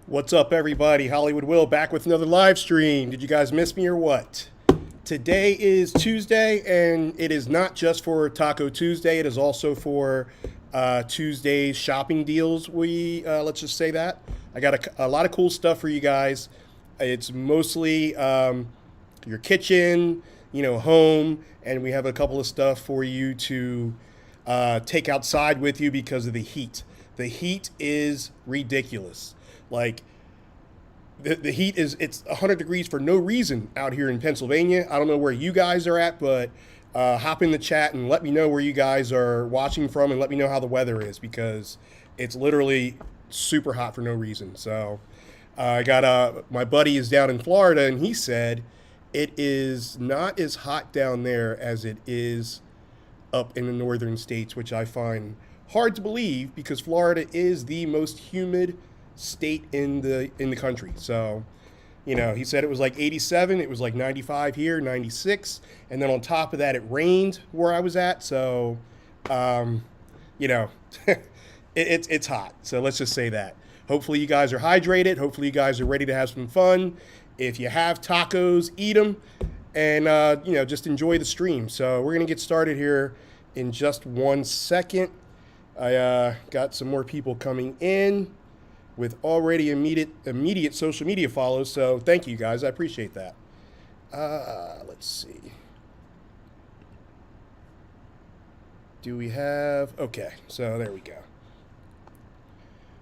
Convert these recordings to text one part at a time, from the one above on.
What's up, everybody? Hollywood Will back with another live stream. Did you guys miss me or what? Today is Tuesday, and it is not just for Taco Tuesday. It is also for Tuesday's shopping deals. Let's just say that I got a lot of cool stuff for you guys. It's mostly your kitchen, home, and we have a couple of stuff for you to take outside with you because of the heat. The heat is ridiculous. Like the heat it's 100 degrees for no reason out here in Pennsylvania. I don't know where you guys are at, but hop in the chat and let me know where you guys are watching from, and let me know how the weather is, because it's literally super hot for no reason. So I got my buddy is down in Florida, and he said it is not as hot down there as it is up in the northern states, which I find hard to believe because Florida is the most humid state in the country. So, he said it was like 87, it was like 95 here, 96, and then on top of that, it rained where I was at. So, it's hot. So let's just say that. Hopefully you guys are hydrated. Hopefully you guys are ready to have some fun. If you have tacos, eat them, and just enjoy the stream. So we're gonna get started here in just 1 second. I got some more people coming in with already immediate social media follows. So thank you guys. I appreciate that. Let's see. Do we have? Okay, so there we go.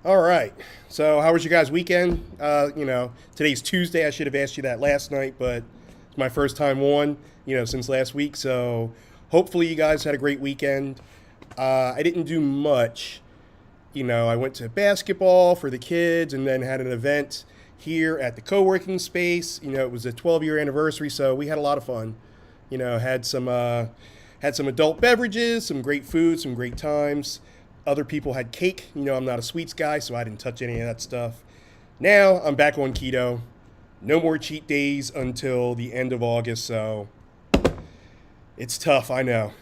All right. So how was your guys' weekend? Today's Tuesday. I should have asked you that last night, but it's my first time on, since last week. So hopefully you guys had a great weekend. I didn't do much. I went to basketball for the kids and then had an event here at the co-working space. It was a 12-year anniversary, so we had a lot of fun. Had some adult beverages, some great food, some great times. Other people had cake. I'm not a sweets guy, so I didn't touch any of that stuff. Now I'm back on keto. No more cheat days until the end of August, so it's tough, I know.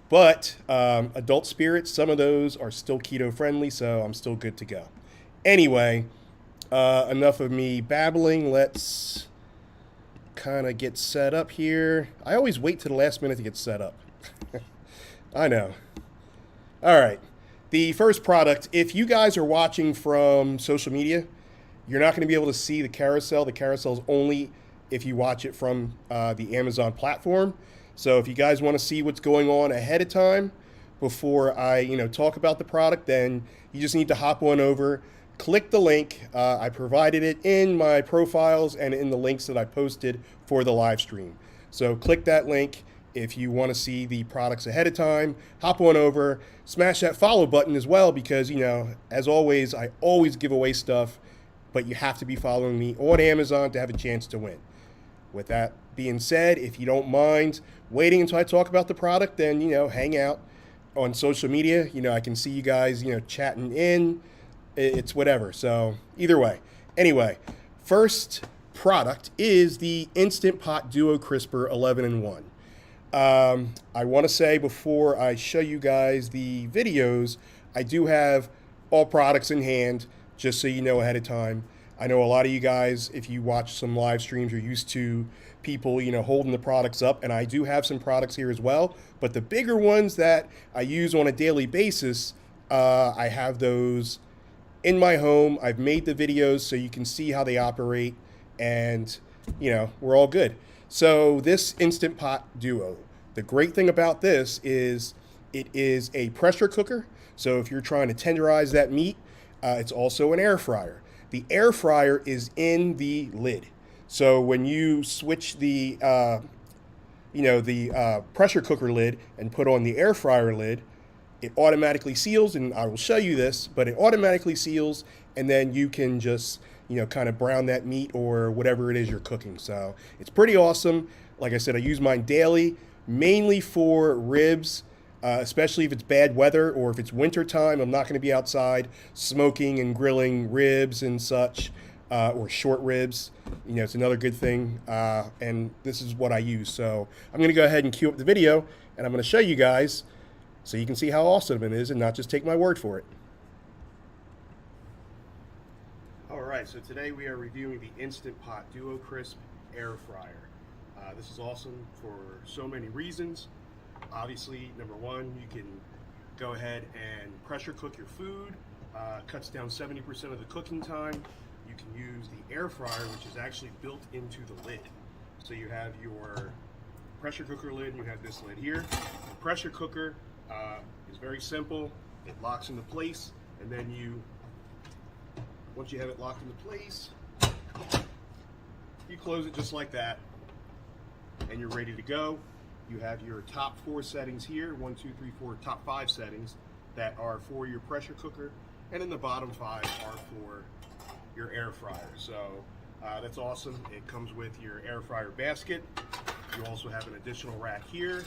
But adult spirits, some of those are still keto friendly, so I'm still good to go. Anyway, enough of me babbling. Let's kind of get set up here. I always wait to the last minute to get set up. I know. All right. The first product, if you guys are watching from social media, you're not going to be able to see the carousel. The carousel is only if you watch it from the Amazon platform. So if you guys want to see what's going on ahead of time before I, talk about the product, then you just need to hop on over, click the link. I provided it in my profiles and in the links that I posted for the live stream. So click that link if you want to see the products ahead of time. Hop on over, smash that follow button as well, because, as always, I always give away stuff, but you have to be following me on Amazon to have a chance to win. With that being said, if you don't mind waiting until I talk about the product, then, hang out on social media. I can see you guys, chatting in. It's whatever. So either way. Anyway, first product is the Instant Pot Duo Crisper 11-in-1. I want to say before I show you guys the videos, I do have all products in hand, just so you know ahead of time. I know a lot of you guys, if you watch some live streams, are used to people, holding the products up, and I do have some products here as well. But the bigger ones that I use on a daily basis, I have those in my home. I've made the videos so you can see how they operate, and, we're all good. So this Instant Pot Duo, the great thing about this is it is a pressure cooker. So if you're trying to tenderize that meat, it's also an air fryer. The air fryer is in the lid. So when you switch the pressure cooker lid and put on the air fryer lid, it automatically seals, and I will show you this, but it automatically seals, and then you can just, kind of brown that meat or whatever it is you're cooking. So it's pretty awesome. Like I said, I use mine daily, mainly for ribs, especially if it's bad weather or if it's winter time. I'm not going to be outside smoking and grilling ribs and such, or short ribs. It's another good thing, and this is what I use. So I'm going to go ahead and cue up the video, and I'm going to show you guys so you can see how awesome it is and not just take my word for it. right, so today we are reviewing the Instant Pot Duo Crisp Air Fryer. This is awesome for so many reasons. Obviously, number one, you can go ahead and pressure cook your food. Cuts down 70% of the cooking time. You can use the air fryer, which is actually built into the lid. So you have your pressure cooker lid, and you have this lid here. The pressure cooker is very simple. It locks into place, and then once you have it locked into place, you close it just like that, and you're ready to go. You have your top 4 settings here, 1, 2, 3, 4, top 5 settings that are for your pressure cooker, and then the bottom 5 are for your air fryer. So that's awesome. It comes with your air fryer basket. You also have an additional rack here,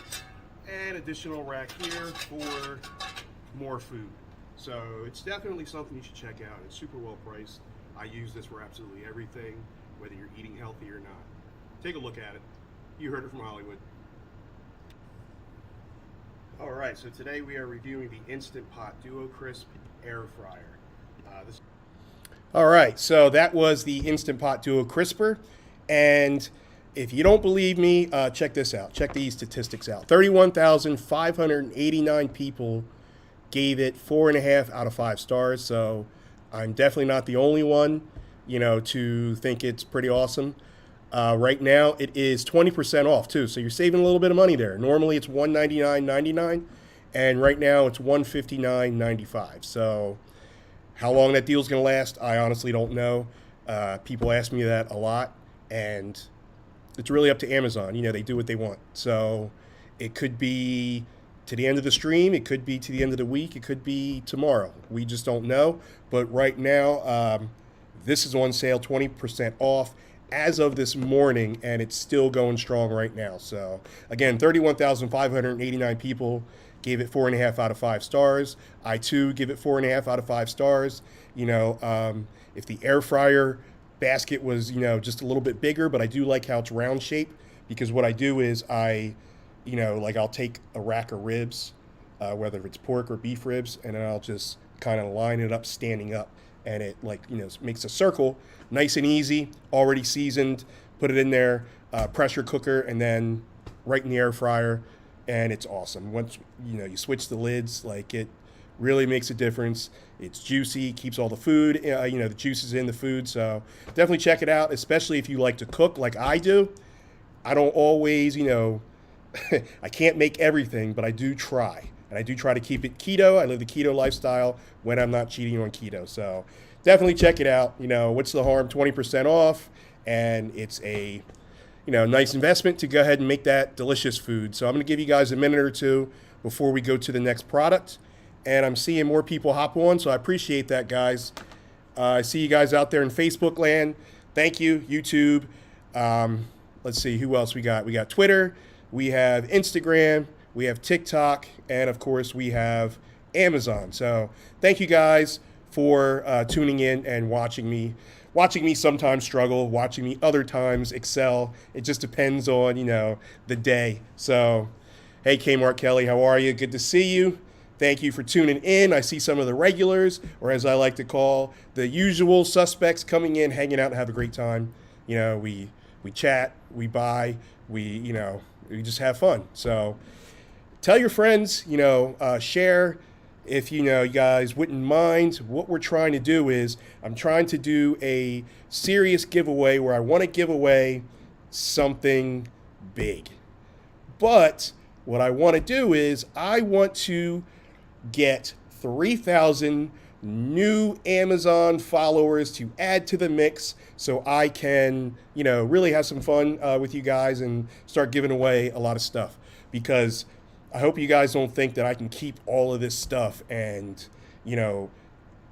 and additional rack here for more food. So it's definitely something you should check out. It's super well priced. I use this for absolutely everything, whether you're eating healthy or not. Take a look at it. You heard it from Hollywood. All right, so today we are reviewing the Instant Pot Duo Crisp Air Fryer. All right, so that was the Instant Pot Duo Crisper, and if you don't believe me, check this out. Check these statistics out. 31,589 people gave it 4.5 out of 5 stars. So I'm definitely not the only one, to think it's pretty awesome. Right now, it is 20% off too. So you're saving a little bit of money there. Normally it's $199.99, and right now it's $159.95. So how long that deal's going to last, I honestly don't know. People ask me that a lot, and it's really up to Amazon. They do what they want. So it could be to the end of the stream. It could be to the end of the week. It could be tomorrow. We just don't know. But right now, this is on sale, 20% off as of this morning, and it's still going strong right now. So again, 31,589 people gave it 4.5 out of 5 stars. I too give it 4.5 out of 5 stars. If the air fryer basket was, just a little bit bigger, but I do like how it's round shaped, because what I do is I'll take a rack of ribs, whether it's pork or beef ribs, and then I'll just kind of line it up standing up, and it makes a circle, nice and easy, already seasoned. Put it in there, pressure cooker, and then right in the air fryer, and it's awesome. Once you switch the lids, it really makes a difference. It's juicy, keeps all the food, the juices in the food. So definitely check it out, especially if you like to cook like I do. I don't always, I can't make everything, but I do try. And I do try to keep it keto. I live the keto lifestyle when I'm not cheating on keto. So definitely check it out. What's the harm? 20% off. And it's a, nice investment to go ahead and make that delicious food. So I'm going to give you guys a minute or two before we go to the next product. And I'm seeing more people hop on, so I appreciate that, guys. I see you guys out there in Facebook land. Thank you, YouTube. Let's see, who else we got? We got Twitter, we have Instagram, we have TikTok, and of course we have Amazon. So thank you guys for tuning in and watching me sometimes struggle, watching me other times excel. It just depends on, the day. So, hey, Kmart Kelly, how are you? Good to see you. Thank you for tuning in. I see some of the regulars, or as I like to call, the usual suspects coming in, hanging out, and have a great time. We chat, we buy, we just have fun. So tell your friends, share. If you guys wouldn't mind, what we're trying to do is I'm trying to do a serious giveaway where I want to give away something big. But what I want to do is I want to get 3,000 new Amazon followers to add to the mix, so I can, really have some fun with you guys and start giving away a lot of stuff. Because I hope you guys don't think that I can keep all of this stuff and,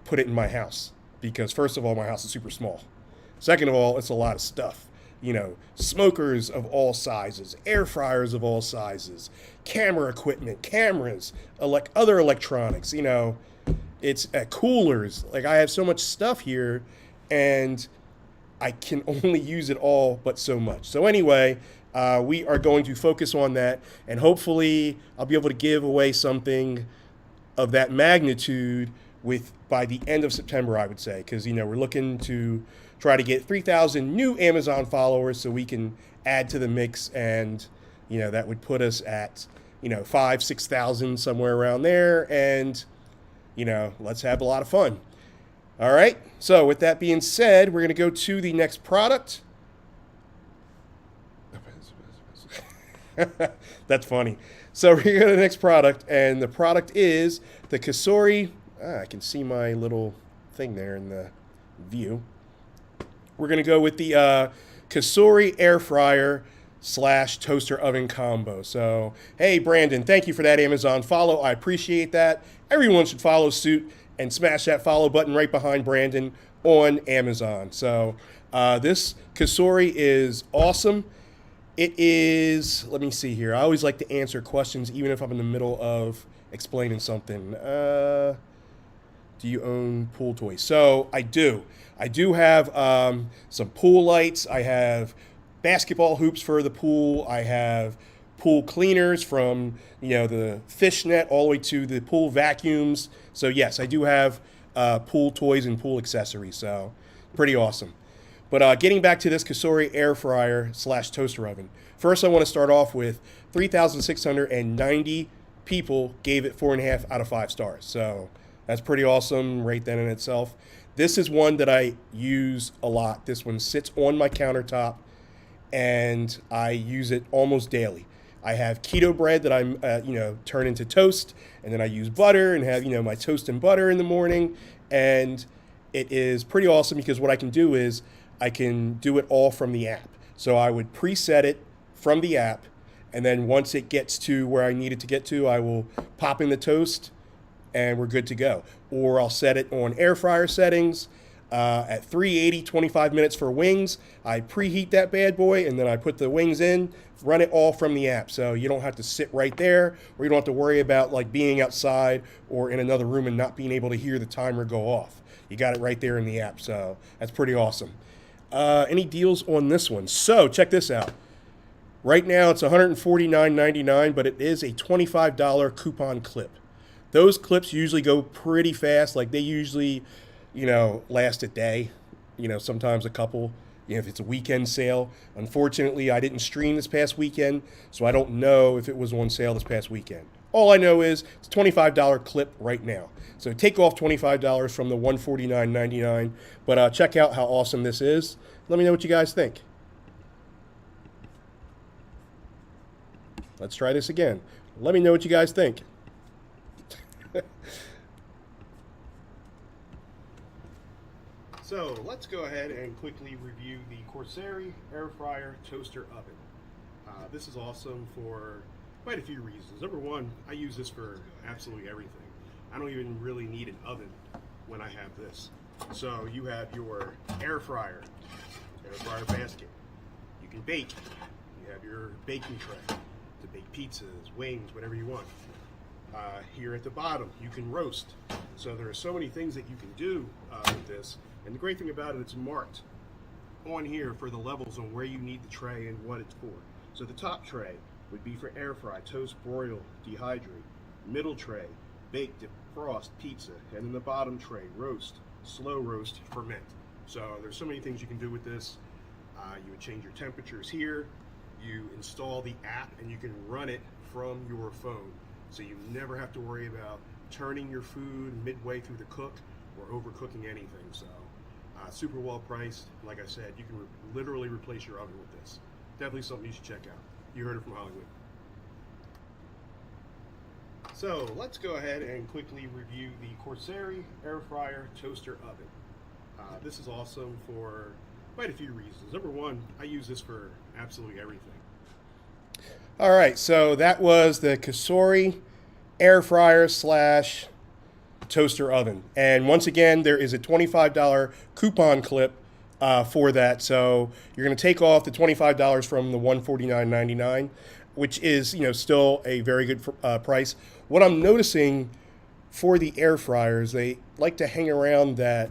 put it in my house. Because first of all, my house is super small. Second of all, it's a lot of stuff. Smokers of all sizes, air fryers of all sizes, camera equipment, cameras, other electronics, it's coolers. I have so much stuff here, and I can only use it all but so much. So anyway, we are going to focus on that, and hopefully I'll be able to give away something of that magnitude by the end of September, I would say, because we're looking to try to get 3,000 new Amazon followers so we can add to the mix, and that would put us at 5,000-6,000 somewhere around there, and let's have a lot of fun. All right. So with that being said, we're going to go to the next product. That's funny. So we're going to go to the next product, and the product is the Cosori. I can see my little thing there in the view. We're going to go with the Cosori air fryer / toaster oven combo. So, hey, Brandon, thank you for that Amazon follow. I appreciate that. Everyone should follow suit and smash that follow button right behind Brandon on Amazon. So this Cosori is awesome. It is, let me see here. I always like to answer questions even if I'm in the middle of explaining something. Do you own pool toys? So I do. I do have some pool lights. I have basketball hoops for the pool. I have pool cleaners from the fishnet all the way to the pool vacuums. So yes, I do have pool toys and pool accessories. So pretty awesome. But getting back to this Cosori air fryer / toaster oven. First, I want to start off with 3,690 people gave it 4.5 out of 5 stars. So that's pretty awesome right then in itself. This is one that I use a lot. This one sits on my countertop, and I use it almost daily. I have keto bread that I'm, turn into toast, and then I use butter and have, my toast and butter in the morning. And it is pretty awesome because what I can do is I can do it all from the app. So I would preset it from the app, and then once it gets to where I need it to get to, I will pop in the toast, and we're good to go. Or I'll set it on air fryer settings at 380, 25 minutes for wings. I preheat that bad boy, and then I put the wings in, run it all from the app. So you don't have to sit right there, or you don't have to worry about being outside or in another room and not being able to hear the timer go off. You got it right there in the app. So that's pretty awesome. Any deals on this one? So check this out. Right now it's $149.99, but it is a $25 coupon clip. Those clips usually go pretty fast. They usually, last a day, sometimes a couple, if it's a weekend sale. Unfortunately, I didn't stream this past weekend, so I don't know if it was on sale this past weekend. All I know is it's a $25 clip right now. So take off $25 from the $149.99, but check out how awesome this is. Let me know what you guys think. Let's try this again. Let me know what you guys think. So let's go ahead and quickly review the Cosori air fryer toaster oven. This is awesome for quite a few reasons. Number one, I use this for absolutely everything. I don't even really need an oven when I have this. So you have your air fryer basket. You can bake. You have your baking tray to bake pizzas, wings, whatever you want. Here at the bottom, you can roast. So there are so many things that you can do with this. And the great thing about it, it's marked on here for the levels on where you need the tray and what it's for. So the top tray would be for air fry, toast, broil, dehydrate. Middle tray, bake, defrost, pizza. And then the bottom tray, roast, slow roast, ferment. So there's so many things you can do with this. You would change your temperatures here. You install the app and you can run it from your phone. So you never have to worry about turning your food midway through the cook or overcooking anything. So super well priced. Like I said, you can literally replace your oven with this. Definitely something you should check out. You heard it from Hollywood. So let's go ahead and quickly review the Cosori air fryer toaster oven. This is awesome for quite a few reasons. Number one, I use this for absolutely everything. All right, so that was the Cosori air fryer / toaster oven. And once again, there is a $25 coupon clip for that. So you're going to take off the $25 from the $149.99, which is still a very good price. What I'm noticing for the air fryers, they like to hang around that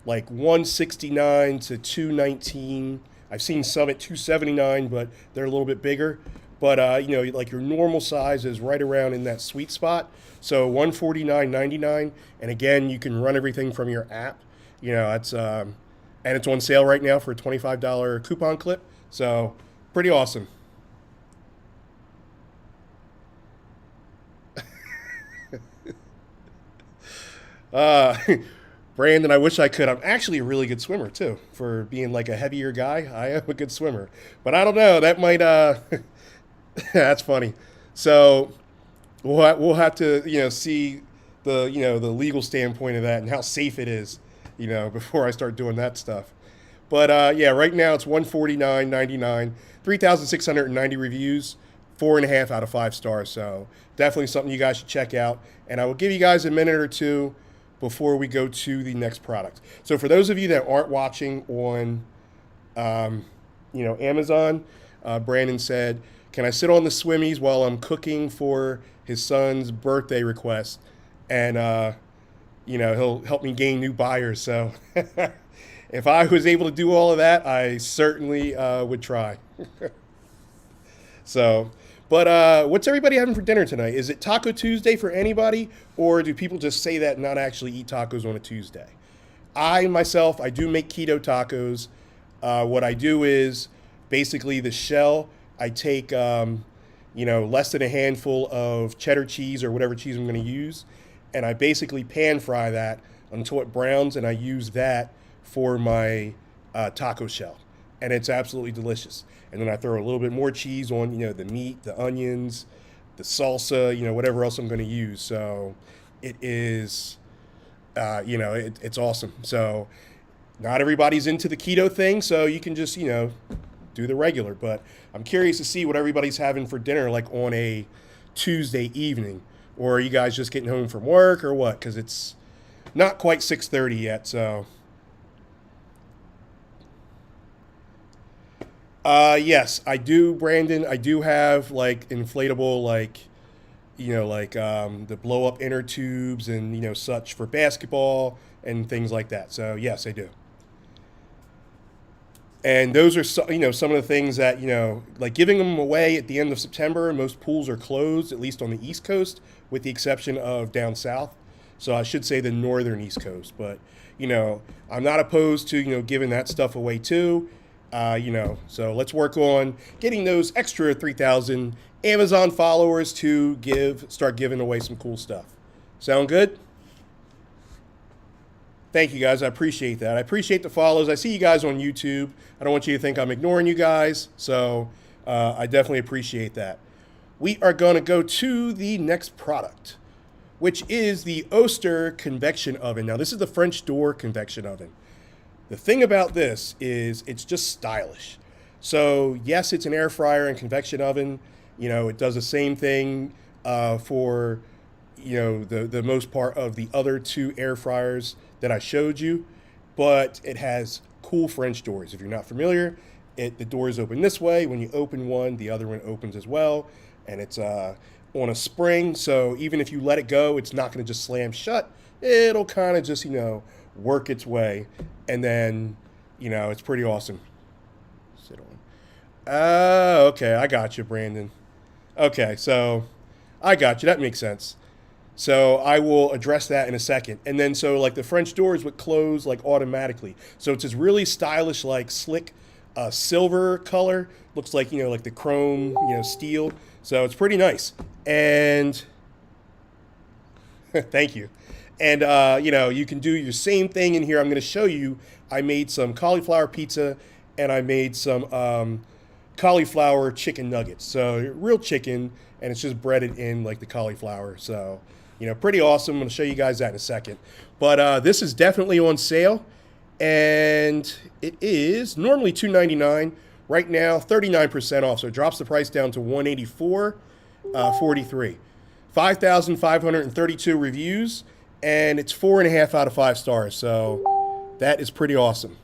$169 to $219. I've seen some at $279, but they're a little bit bigger. But you know, like your normal size is right around in that sweet spot. So 149.99, and again, you can run everything from your app. You know, and it's on sale right now for a $25 coupon clip. So pretty awesome. Uh, Brandon, I wish I could. I'm actually a really good swimmer too. For being like a heavier guy, I am a good swimmer. But I don't know. That might. That's funny. So we'll have to see the the legal standpoint of that and how safe it is, before I start doing that stuff. But yeah, right now it's 149.99, 3,690 reviews, 4.5 out of 5 stars. So definitely something you guys should check out. And I will give you guys a minute or two before we go to the next product. So for those of you that aren't watching on, Amazon, Brandon said, "Can I sit on the swimmies while I'm cooking for his son's birthday request?" And he'll help me gain new buyers. So if I was able to do all of that, I certainly would try. So, but what's everybody having for dinner tonight? Is it Taco Tuesday for anybody, or do people just say that and not actually eat tacos on a Tuesday? I myself, I do make keto tacos. What I do is basically the shell. I take less than a handful of cheddar cheese or whatever cheese I'm going to use, and I basically pan fry that until it browns, and I use that for my taco shell, and it's absolutely delicious. And then I throw a little bit more cheese on, the meat, the onions, the salsa, whatever else I'm going to use. So it is, it's awesome. So not everybody's into the keto thing, so you can just, do the regular. But I'm curious to see what everybody's having for dinner, like on a Tuesday evening. Or are you guys just getting home from work or what? Because it's not quite 6:30 yet, so. Yes, I do, Brandon. I do have like inflatable, the blow up inner tubes and, such for basketball and things like that. So yes, I do. And those are, some of the things that, like giving them away at the end of September. Most pools are closed, at least on the East Coast, with the exception of down south. So I should say the northern East Coast. But, I'm not opposed to, giving that stuff away too. So let's work on getting those extra 3,000 Amazon followers to start giving away some cool stuff. Sound good? Thank you guys. I appreciate that. I appreciate the follows. I see you guys on YouTube. I don't want you to think I'm ignoring you guys. So I definitely appreciate that. We are going to go to the next product, which is the Oster convection oven. Now, this is the French door convection oven. The thing about this is it's just stylish. So yes, it's an air fryer and convection oven. It does the same thing for, the most part of the other two air fryers that I showed you, but it has cool French doors. If you're not familiar, the doors open this way. When you open one, the other one opens as well, and it's on a spring. So even if you let it go, it's not going to just slam shut. It'll kind of just, work its way, and then, it's pretty awesome. Sit on. Oh, okay, I got you, Brandon. Okay, so I got you. That makes sense. So I will address that in a second. And then so like the French doors would close like automatically. So it's this really stylish, like slick silver color. Looks like, like the chrome, steel. So it's pretty nice. And thank you. And, you can do your same thing in here. I'm going to show you. I made some cauliflower pizza, and I made some cauliflower chicken nuggets. So real chicken, and it's just breaded in like the cauliflower. So, pretty awesome. I'm going to show you guys that in a second. But this is definitely on sale, and it is normally $2.99. Right now, 39% off. So it drops the price down to $184.43. 5,532 reviews. And it's 4.5 out of 5 stars, so that is pretty awesome.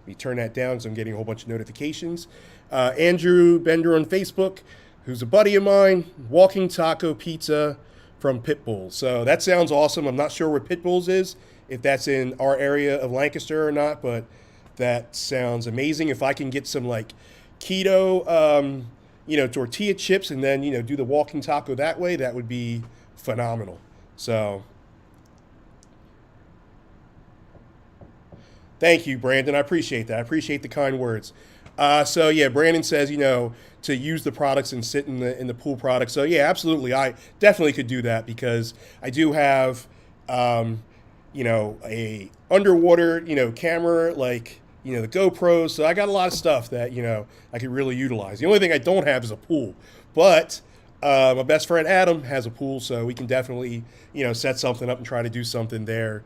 Let me turn that down because I'm getting a whole bunch of notifications. Andrew Bender on Facebook, who's a buddy of mine, walking taco pizza from Pitbulls. So that sounds awesome. I'm not sure where Pitbulls is, if that's in our area of Lancaster or not, but that sounds amazing. If I can get some like keto, tortilla chips and then, do the walking taco that way, that would be phenomenal. So, thank you, Brandon. I appreciate that. I appreciate the kind words. So yeah, Brandon says, to use the products and sit in the pool products. So yeah, absolutely. I definitely could do that because I do have, a underwater, camera, like, the GoPros. So I got a lot of stuff that, I could really utilize. The only thing I don't have is a pool, but my best friend Adam has a pool, so we can definitely, set something up and try to do something there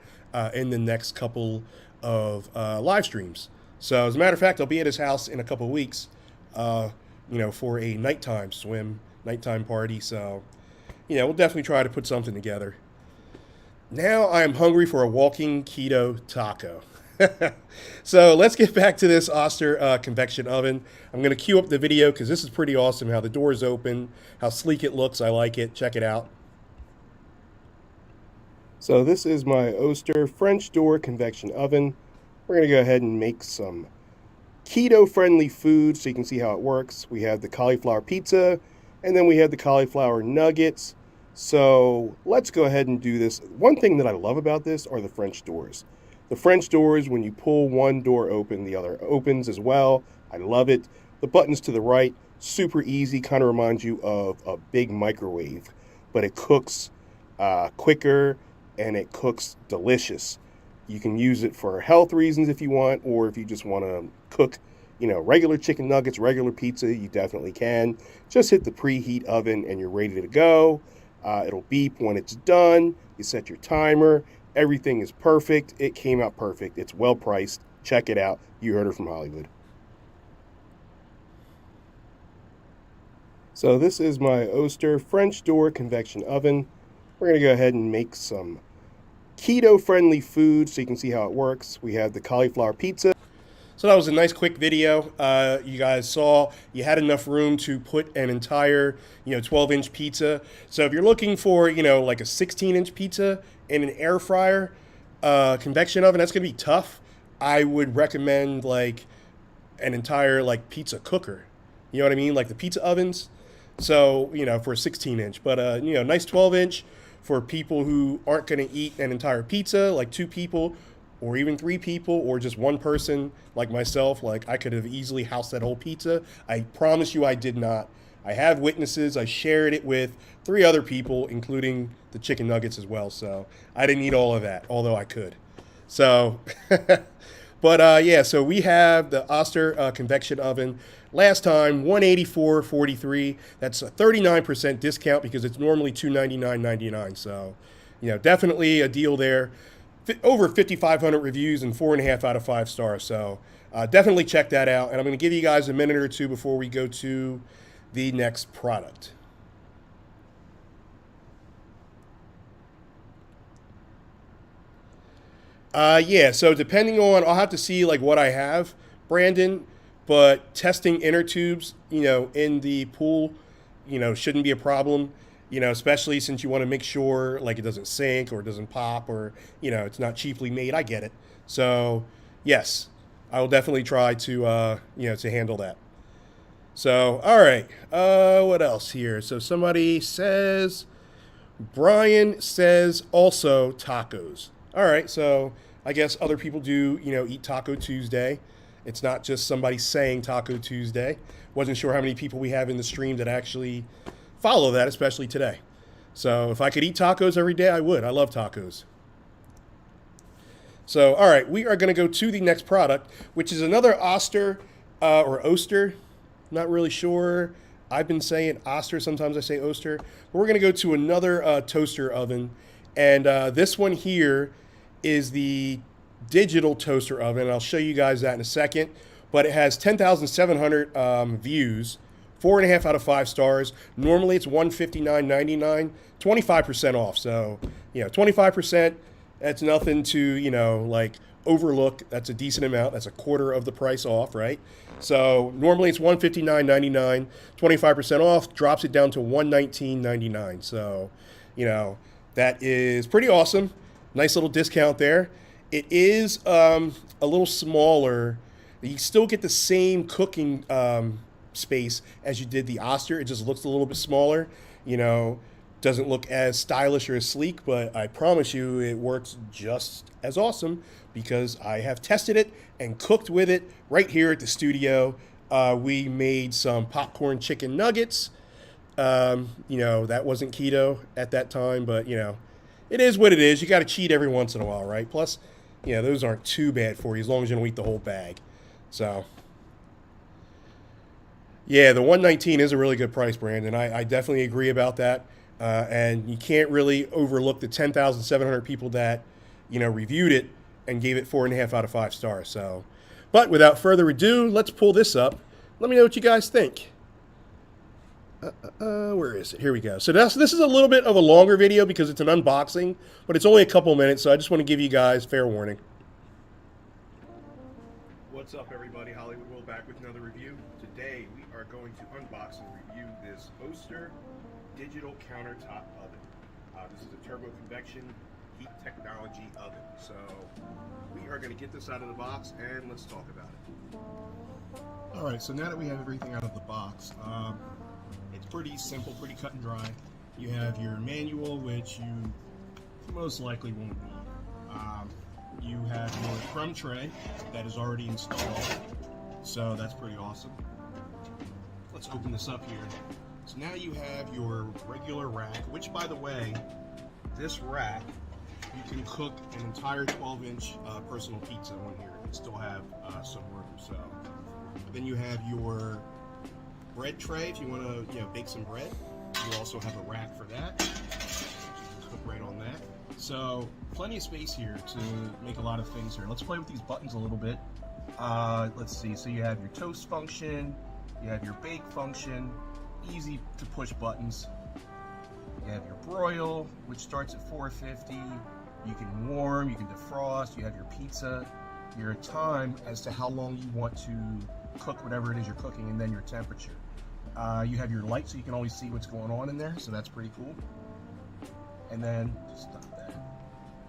in the next couple of live streams. So as a matter of fact, I'll be at his house in a couple of weeks, for a nighttime swim, nighttime party. So, we'll definitely try to put something together. Now I am hungry for a walking keto taco. So let's get back to this Oster convection oven. I'm going to cue up the video because this is pretty awesome how the door is open, how sleek it looks. I like it. Check it out. So this is my Oster French door convection oven. We're going to go ahead and make some keto-friendly food so you can see how it works. We have the cauliflower pizza, and then we have the cauliflower nuggets. So let's go ahead and do this. One thing that I love about this are the French doors. The French doors, when you pull one door open, the other opens as well. I love it. The buttons to the right, super easy, kind of reminds you of a big microwave, but it cooks quicker and it cooks delicious. You can use it for health reasons if you want, or if you just want to cook, regular chicken nuggets, regular pizza, you definitely can. Just hit the preheat oven and you're ready to go. It'll beep when it's done. You set your timer. Everything is perfect. It came out perfect. It's well priced. Check it out. You heard it from Hollywood. So this is my Oster French door convection oven. We're going to go ahead and make some keto-friendly food so you can see how it works. We have the cauliflower pizza. So that was a nice quick video. You guys saw you had enough room to put an entire, 12-inch pizza. So if you're looking for, like a 16-inch pizza in an air fryer convection oven, that's going to be tough. I would recommend like an entire like pizza cooker. You know what I mean? Like the pizza ovens. So, for a 16-inch, but nice 12-inch for people who aren't going to eat an entire pizza, like 2 people or even 3 people or just one person like myself. Like I could have easily housed that whole pizza. I promise you I did not. I have witnesses. I shared it with 3 other people, including the chicken nuggets as well. So I didn't eat all of that, although I could. So, but yeah, so we have the Oster convection oven. Last time, $184.43. That's a 39% discount because it's normally $299.99. So, definitely a deal there. Over 5,500 reviews and 4.5 out of 5 stars. So, definitely check that out. And I'm going to give you guys a minute or two before we go to the next product. Yeah, so depending on, I'll have to see like what I have, Brandon. But testing inner tubes, in the pool, shouldn't be a problem, especially since you want to make sure like it doesn't sink or it doesn't pop or, it's not cheaply made. I get it. So, yes, I will definitely try to, to handle that. So, all right. What else here? So somebody says, Brian says also tacos. All right. So I guess other people do, eat Taco Tuesday. It's not just somebody saying Taco Tuesday. Wasn't sure how many people we have in the stream that actually follow that, especially today. So if I could eat tacos every day, I would. I love tacos. So, all right, we are going to go to the next product, which is another Oster or Oster. Not really sure. I've been saying Oster. Sometimes I say Oster. But we're going to go to another toaster oven. And this one here is the digital toaster oven. I'll show you guys that in a second. But it has 10,700 views, 4.5 out of 5 stars. Normally it's $159.99, 25% off. So, 25%, that's nothing to, like overlook. That's a decent amount. That's a quarter of the price off, right? So normally it's $159.99, 25% off, drops it down to $119.99. So, that is pretty awesome. Nice little discount there. It is a little smaller. You still get the same cooking space as you did the Oster. It just looks a little bit smaller, you know, doesn't look as stylish or as sleek, but I promise you it works just as awesome because I have tested it and cooked with it right here at the studio. We made some popcorn chicken nuggets. You know, that wasn't keto at that time, but, you know, it is what it is. You got to cheat every once in a while, right? Plus, you know, those aren't too bad for you as long as you don't eat the whole bag. So, yeah, the $119 is a really good price, Brandon. I definitely agree about that. And you can't really overlook the 10,700 people that, you know, reviewed it and gave it 4.5 out of 5 stars. So, but without further ado, let's pull this up. Let me know what you guys think. Where is it? Here we go. So this is a little bit of a longer video because it's an unboxing, but it's only a couple minutes, so I just want to give you guys fair warning. What's up, everybody? Hollywood Will back with another review. Today we are going to unbox and review this Oster digital countertop oven. This is a turbo convection heat technology oven. So we are going to get this out of the box and let's talk about it. All right, so now that we have everything out of the box, it's pretty simple, pretty cut and dry. You have your manual, which you most likely won't need. You have your crumb tray that is already installed, so that's pretty awesome. Let's open this up here. So now you have your regular rack, which, by the way, this rack, you can cook an entire 12-inch personal pizza on here and still have some room. So then you have your bread tray if you want to, you know, bake some bread. You also have a rack for that. You can cook right on that. So plenty of space here to make a lot of things here. Let's play with these buttons a little bit. Let's see. So you have your toast function, you have your bake function, easy to push buttons. You have your broil, which starts at 450. You can warm, you can defrost. You have your pizza, your time as to how long you want to cook whatever it is you're cooking, and then your temperature. You have your light so you can always see what's going on in there, so that's pretty cool. And then, just stop that.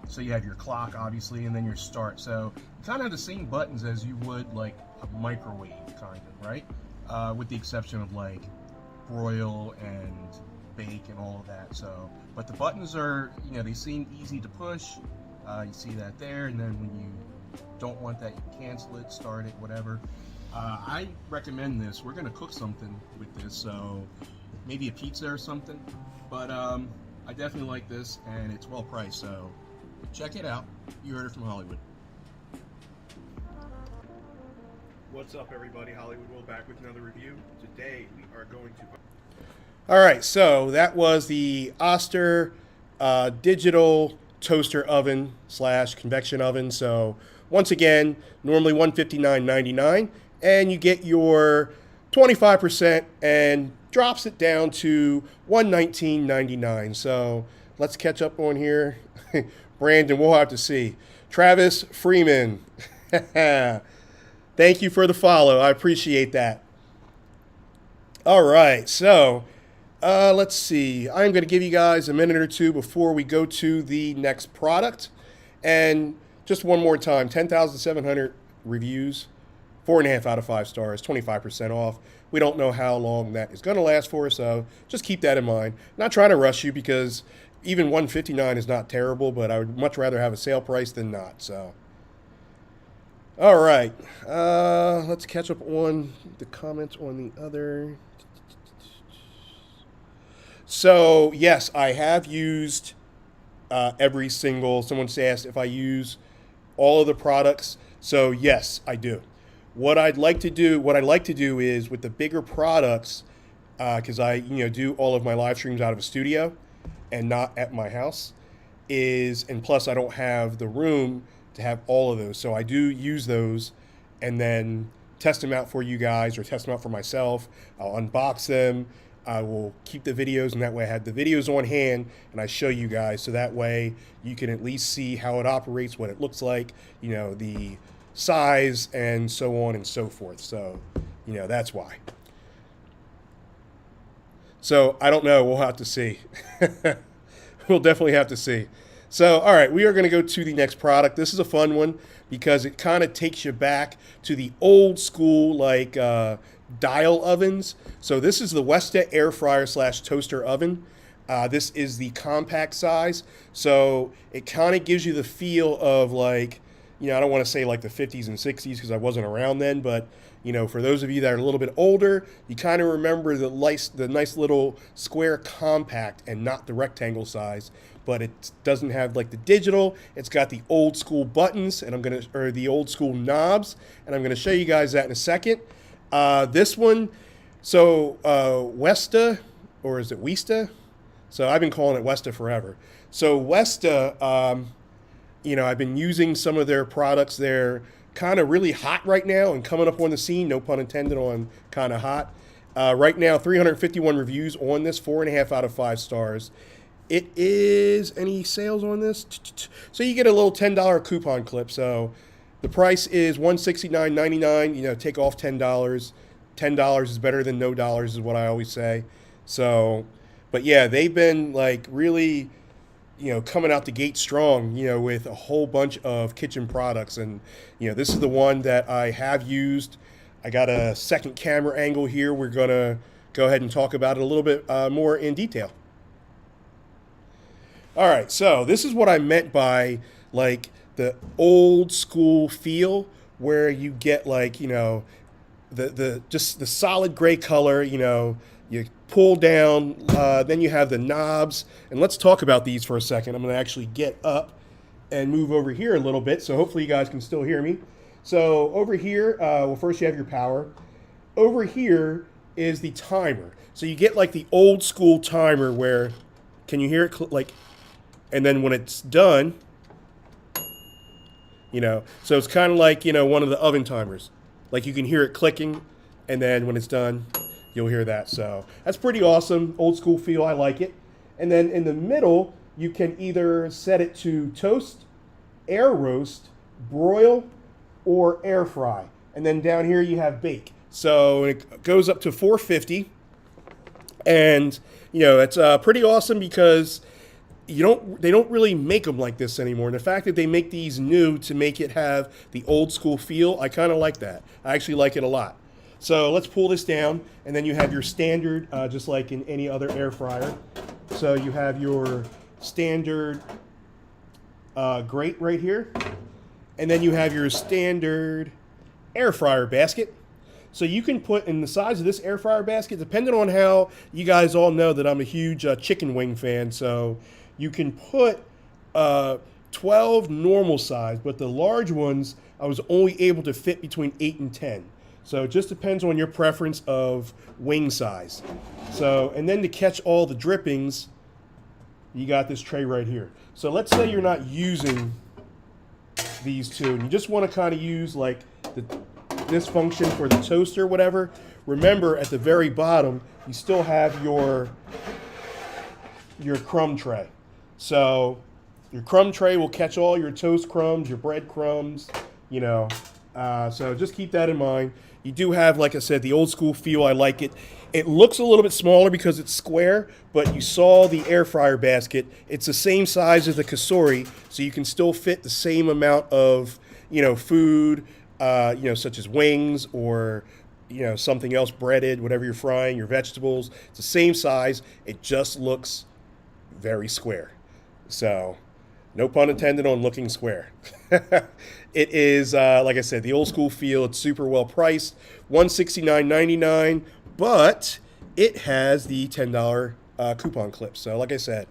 So you have your clock, obviously, and then your start. So you kind of have the same buttons as you would like a microwave, kind of, right? With the exception of like broil and bake and all of that. So, but the buttons are, you know, they seem easy to push. You see that there, and then when you don't want that, you cancel it, start it, whatever. I recommend this. We're going to cook something with this, so maybe a pizza or something. But I definitely like this, and it's well priced, so check it out. You heard it from Hollywood. What's up, everybody? Hollywood Will back with another review. Today we are going to... All right, so that was the Oster digital toaster oven / convection oven. So once again, normally $159.99, and you get your 25% and drops it down to $119.99. So let's catch up on here. Brandon, we'll have to see. Travis Freeman, thank you for the follow. I appreciate that. All right, so let's see. I'm going to give you guys a minute or two before we go to the next product. And just one more time, 10,700 reviews, 4.5 out of 5 stars, 25% off. We don't know how long that is going to last for, so just keep that in mind. Not trying to rush you because even $159 is not terrible, but I would much rather have a sale price than not. So, all right, let's catch up on the comments on the other. So yes, I have used every single. Someone's asked if I use all of the products. So yes, I do. What I'd like to do is with the bigger products, because I do all of my live streams out of a studio and not at my house, and plus I don't have the room to have all of those. So I do use those and then test them out for you guys or test them out for myself. I'll unbox them. I will keep the videos, and that way I have the videos on hand and I show you guys, so that way you can at least see how it operates, what it looks like, the size and so on and so forth. So, that's why. So I don't know. We'll have to see. We'll definitely have to see. So, all right, we are going to go to the next product. This is a fun one because it kind of takes you back to the old school, like dial ovens. So this is the Westa air fryer slash toaster oven. This is the compact size. So it kind of gives you the feel of like, you know, I don't want to say like the 50s and 60s because I wasn't around then, but you know, for those of you that are a little bit older, you kind of remember the nice little square compact and not the rectangle size. But it doesn't have like the digital. It's got the old school buttons, and or the old school knobs, and I'm gonna show you guys that in a second. This one, so Westa, or is it Westa? So I've been calling it Westa forever. So Westa, you know, I've been using some of their products. They're kind of really hot right now and coming up on the scene, no pun intended on kind of hot. Right now, 351 reviews on this, 4.5 out of 5 stars. It is, any sales on this? So you get a little $10 coupon clip. So the price is $169.99. You know, take off $10. $10 is better than no dollars is what I always say. So, but yeah, they've been like really, you know, coming out the gate strong, you know, with a whole bunch of kitchen products. And, you know, this is the one that I have used. I got a second camera angle here. We're going to go ahead and talk about it a little bit more in detail. All right, so this is what I meant by like the old school feel, where you get like, you know, the just the solid gray color, you know, you pull down, then you have the knobs. And let's talk about these for a second. I'm going to actually get up and move over here a little bit, so hopefully you guys can still hear me. So over here, well, first you have your power. Over here is the timer. So you get like the old school timer where, can you hear it like, and then when it's done, you know, so it's kind of like, you know, one of the oven timers. Like you can hear it clicking, and then when it's done, you'll hear that. So that's pretty awesome. Old school feel, I like it. And then in the middle, you can either set it to toast, air roast, broil, or air fry. And then down here you have bake. So it goes up to 450. And, you know, it's pretty awesome because they don't really make them like this anymore. And the fact that they make these new to make it have the old school feel, I kind of like that. I actually like it a lot. So let's pull this down, and then you have your standard, just like in any other air fryer. So you have your standard grate right here, and then you have your standard air fryer basket. So you can put in the size of this air fryer basket, depending on how you guys all know that I'm a huge chicken wing fan. So you can put 12 normal size, but the large ones I was only able to fit between 8 and 10. So it just depends on your preference of wing size. So, and then to catch all the drippings, you got this tray right here. So let's say you're not using these two, and you just want to kind of use like this function for the toaster, whatever. Remember, at the very bottom, you still have your crumb tray. So your crumb tray will catch all your toast crumbs, your bread crumbs, you know. So just keep that in mind. You do have, like I said, the old school feel. I like it. It looks a little bit smaller because it's square, but you saw the air fryer basket. It's the same size as the Cosori, so you can still fit the same amount of, you know, food, you know, such as wings or, you know, something else breaded, whatever you're frying, your vegetables. It's the same size. It just looks very square. So, no pun intended on looking square. It is, like I said, the old school feel. It's super well priced, $169.99, but it has the $10 coupon clip. So, like I said,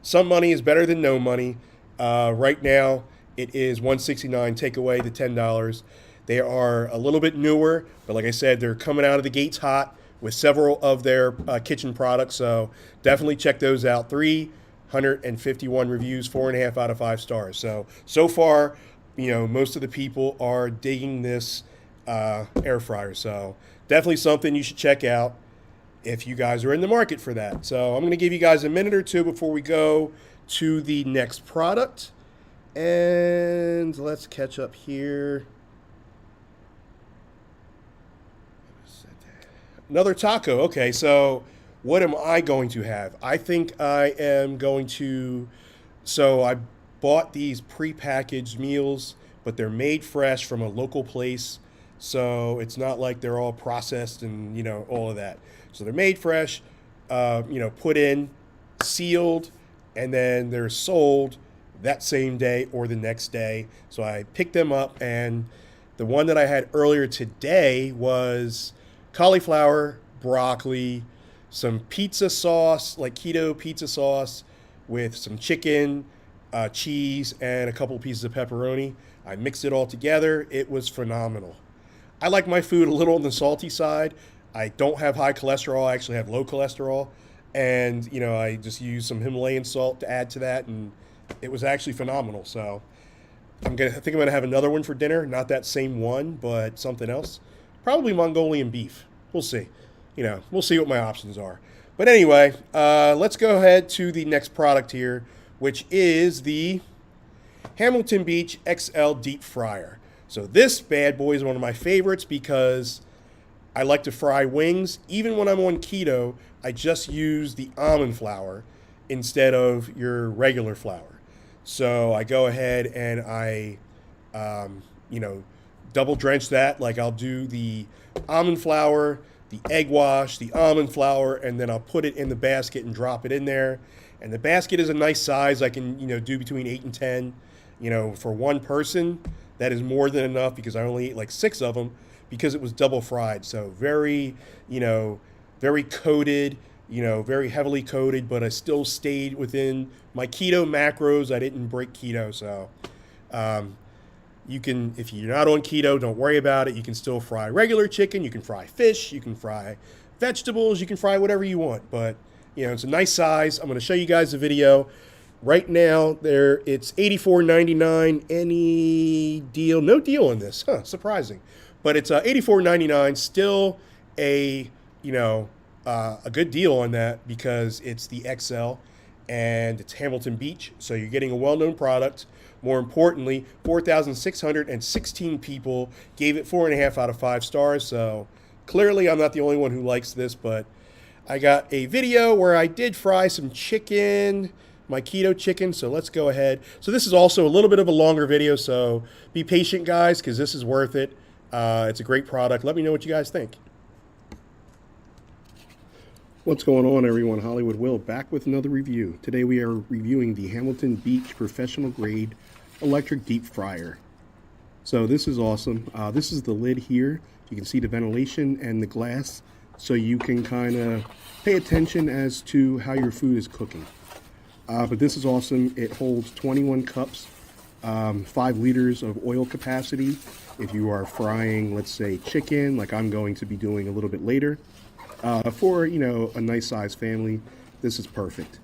some money is better than no money. Right now, it is $169. Take away the $10. They are a little bit newer, but like I said, they're coming out of the gates hot with several of their kitchen products. So definitely check those out. 351 reviews, 4.5 out of 5 stars. So far, you know, most of the people are digging this air fryer. So definitely something you should check out if you guys are in the market for that. So I'm going to give you guys a minute or two before we go to the next product. And let's catch up here. Another taco. Okay, so what am I going to have? I think I am going to, so I bought these prepackaged meals, but they're made fresh from a local place. so it's not like they're all processed and, you know, all of that. So they're made fresh, you know, put in, sealed, and then they're sold that same day or the next day. So I picked them up, and the one that I had earlier today was cauliflower, broccoli, some pizza sauce, like keto pizza sauce, with some chicken, cheese, and a couple pieces of pepperoni. I mixed it all together. It was phenomenal. I like my food a little on the salty side. I don't have high cholesterol. I actually have low cholesterol. And, you know, I just use some Himalayan salt to add to that. And it was actually phenomenal. So I think I'm going to have another one for dinner. Not that same one, but something else. Probably Mongolian beef. We'll see. You know, we'll see what my options are. But anyway, let's go ahead to the next product here, which is the Hamilton Beach XL Deep Fryer. So this bad boy is one of my favorites because I like to fry wings. Even when I'm on keto, I just use the almond flour instead of your regular flour. So I go ahead and I, you know, double drench that. Like I'll do the almond flour, the egg wash, the almond flour, and then I'll put it in the basket and drop it in there. And the basket is a nice size. I can, you know, do between 8 and 10. You know, for one person, that is more than enough because I only ate like 6 of them because it was double fried. So very, you know, very coated, you know, very heavily coated, but I still stayed within my keto macros. I didn't break keto. So you can, if you're not on keto, don't worry about it. You can still fry regular chicken. You can fry fish. You can fry vegetables. You can fry whatever you want. But, you know, it's a nice size. I'm going to show you guys the video. Right now, it's $84.99. Any deal? No deal on this. Huh, surprising. But it's $84.99. Still a, you know, a good deal on that because it's the XL and it's Hamilton Beach. So you're getting a well-known product. More importantly, 4,616 people gave it 4.5 out of 5 stars. So clearly I'm not the only one who likes this, but I got a video where I did fry some chicken, my keto chicken. So let's go ahead. So this is also a little bit of a longer video. So be patient, guys, because this is worth it. It's a great product. Let me know what you guys think. What's going on, everyone? Hollywood Will back with another review. Today we are reviewing the Hamilton Beach Professional Grade Electric Deep Fryer. So this is awesome. This is the lid here. You can see the ventilation and the glass, so you can kind of pay attention as to how your food is cooking. But this is awesome. It holds 21 cups, 5 liters of oil capacity. If you are frying, let's say, chicken, like I'm going to be doing a little bit later, for, you know, a nice sized family, this is perfect.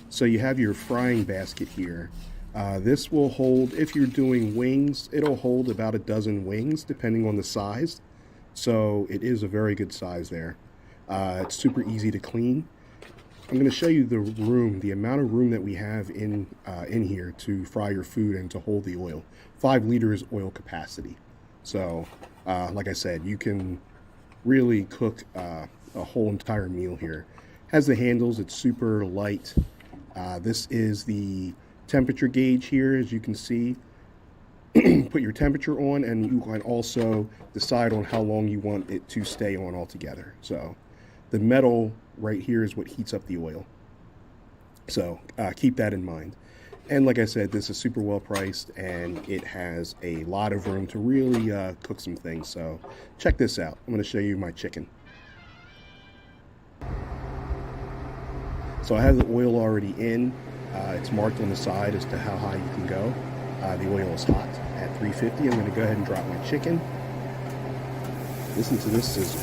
So you have your frying basket here. This will hold, if you're doing wings, it'll hold about a dozen wings depending on the size. So it is a very good size there. It's super easy to clean. I'm going to show you the room, the amount of room that we have in here to fry your food and to hold the oil. 5 liters oil capacity. So, like I said, you can really cook a whole entire meal here. Has the handles, it's super light. This is the temperature gauge here, as you can see. Put your temperature on, and you can also decide on how long you want it to stay on altogether. So the metal right here is what heats up the oil. So keep that in mind. And like I said, this is super well priced, and it has a lot of room to really cook some things. So check this out. I'm going to show you my chicken. So I have the oil already in. It's marked on the side as to how high you can go. The oil is hot at 350. I'm going to go ahead and drop my chicken. Listen to this sizzle.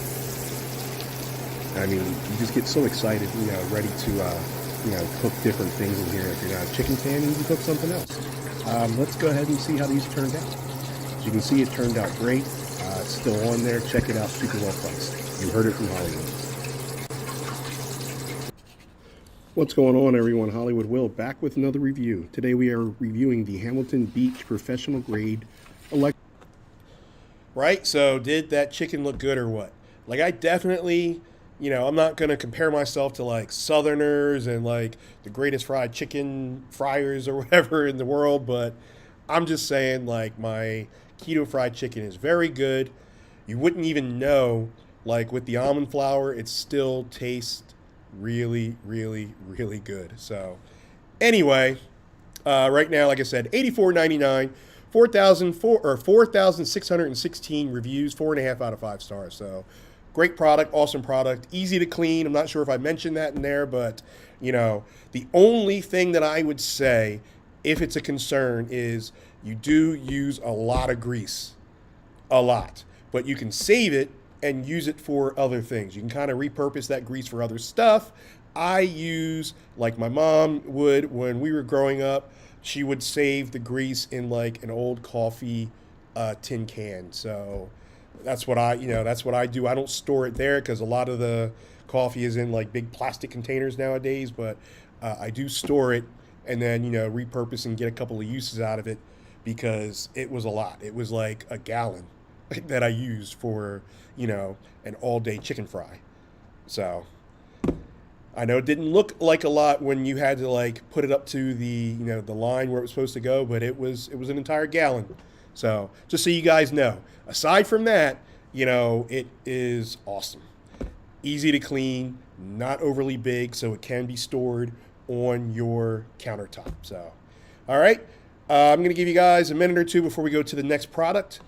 I mean, you just get so excited, you know, ready to, you know, cook different things in here. If you're not a chicken fan, you can cook something else. Let's go ahead and see how these turned out. As you can see, it turned out great. It's still on there. Check it out. Super well priced. You heard it from Hollywood. What's going on, everyone? Hollywood Will back with another review. Today we are reviewing the Hamilton Beach Professional Grade Electric. Right, so did that chicken look good or what? Like, I definitely, you know, I'm not going to compare myself to like Southerners and like the greatest fried chicken fryers or whatever in the world, but I'm just saying, like, my keto fried chicken is very good. you wouldn't even know, like with the almond flour, it still tastes really, really, really good. So anyway, right now, like I said, $84.99, 4,616 reviews, 4.5 out of 5 stars. So great product, awesome product, easy to clean. I'm not sure if I mentioned that in there, but you know, the only thing that I would say, if it's a concern, is you do use a lot of grease, a lot, but you can save it and use it for other things. You can kind of repurpose that grease for other stuff. I use, like my mom would when we were growing up, she would save the grease in like an old coffee tin can. So that's what that's what I do. I don't store it there because a lot of the coffee is in like big plastic containers nowadays, but I do store it and then, repurpose and get a couple of uses out of it because it was a lot. It was like a gallon that I used for, an all-day chicken fry. So I know it didn't look like a lot when you had to like put it up to the, the line where it was supposed to go, but it was an entire gallon. So just so you guys know, aside from that, it is awesome. Easy to clean, not overly big, so it can be stored on your countertop. So, all right, I'm going to give you guys a minute or two before we go to the next product.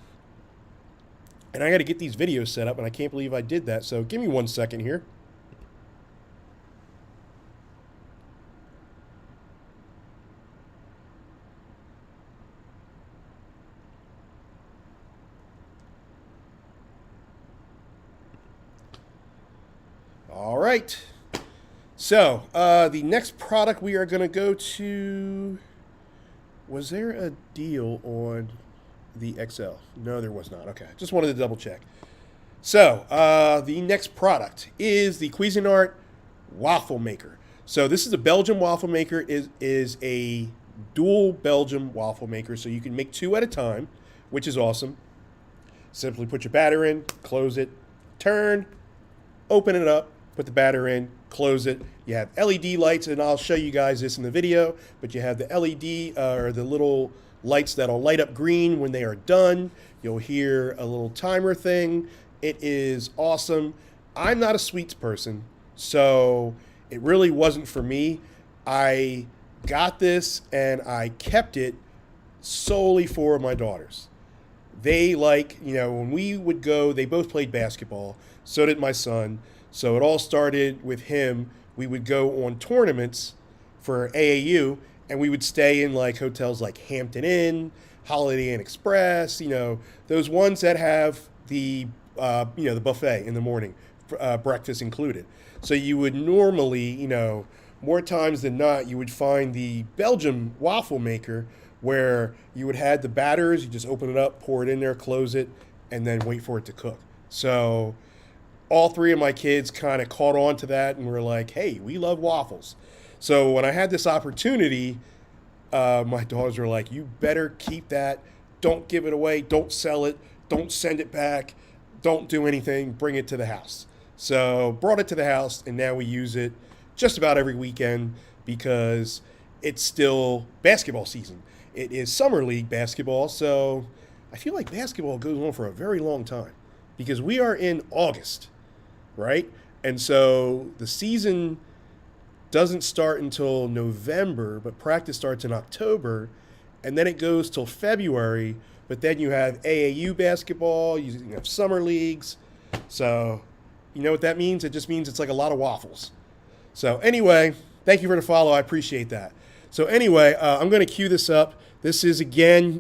And I got to get these videos set up, and I can't believe I did that. So give me 1 second here. All right. So the next product we are going to go to, was there a deal on the XL? No, there was not. Okay. Just wanted to double check. So the next product is the Cuisinart Waffle Maker. So this is a Belgium waffle maker. Is a dual Belgium waffle maker. So you can make 2 at a time, which is awesome. Simply put your batter in, close it, turn, open it up, put the batter in, close it. You have LED lights, and I'll show you guys this in the video, but you have the LED or the little lights that'll light up green when they are done. You'll hear a little timer thing. It is awesome. I'm not a sweets person, so it really wasn't for me. I got this and I kept it solely for my daughters. They when we would go, they both played basketball. So did my son. So it all started with him. We would go on tournaments for AAU, and we would stay in like hotels like Hampton Inn, Holiday Inn Express, those ones that have the, the buffet in the morning, breakfast included. So you would normally, more times than not, you would find the Belgium waffle maker where you would have the batters, you just open it up, pour it in there, close it, and then wait for it to cook. So all 3 of my kids kind of caught on to that and were like, hey, we love waffles. So when I had this opportunity, my daughters were like, you better keep that. Don't give it away. Don't sell it. Don't send it back. Don't do anything. Bring it to the house. So brought it to the house, and now we use it just about every weekend because it's still basketball season. It is summer league basketball, so I feel like basketball goes on for a very long time because we are in August, right? And so the season doesn't start until November, but practice starts in October, and then it goes till February, but then you have AAU basketball, you have summer leagues. So you know what that means? It just means it's like a lot of waffles. So anyway, thank you for the follow. I appreciate that. So anyway, I'm going to cue this up. This is, again,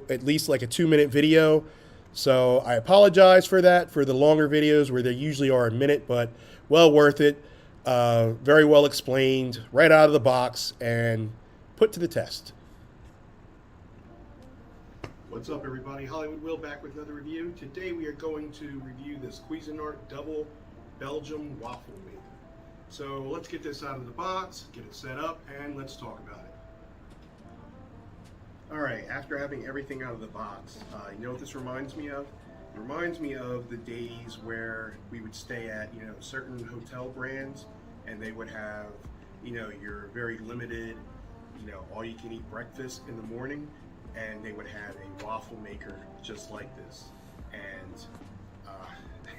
at least like a 2-minute video. So I apologize for that, for the longer videos where they usually are a minute, but well worth it. Very well explained, right out of the box, and put to the test. What's up, everybody? Hollywood Will back with another review. Today we are going to review this Cuisinart Double Belgium Waffle Maker. So let's get this out of the box, get it set up, and let's talk about it. All right, after having everything out of the box, you know what this reminds me of? It reminds me of the days where we would stay at, certain hotel brands, and they would have, your very limited, all-you-can-eat breakfast in the morning, and they would have a waffle maker just like this. And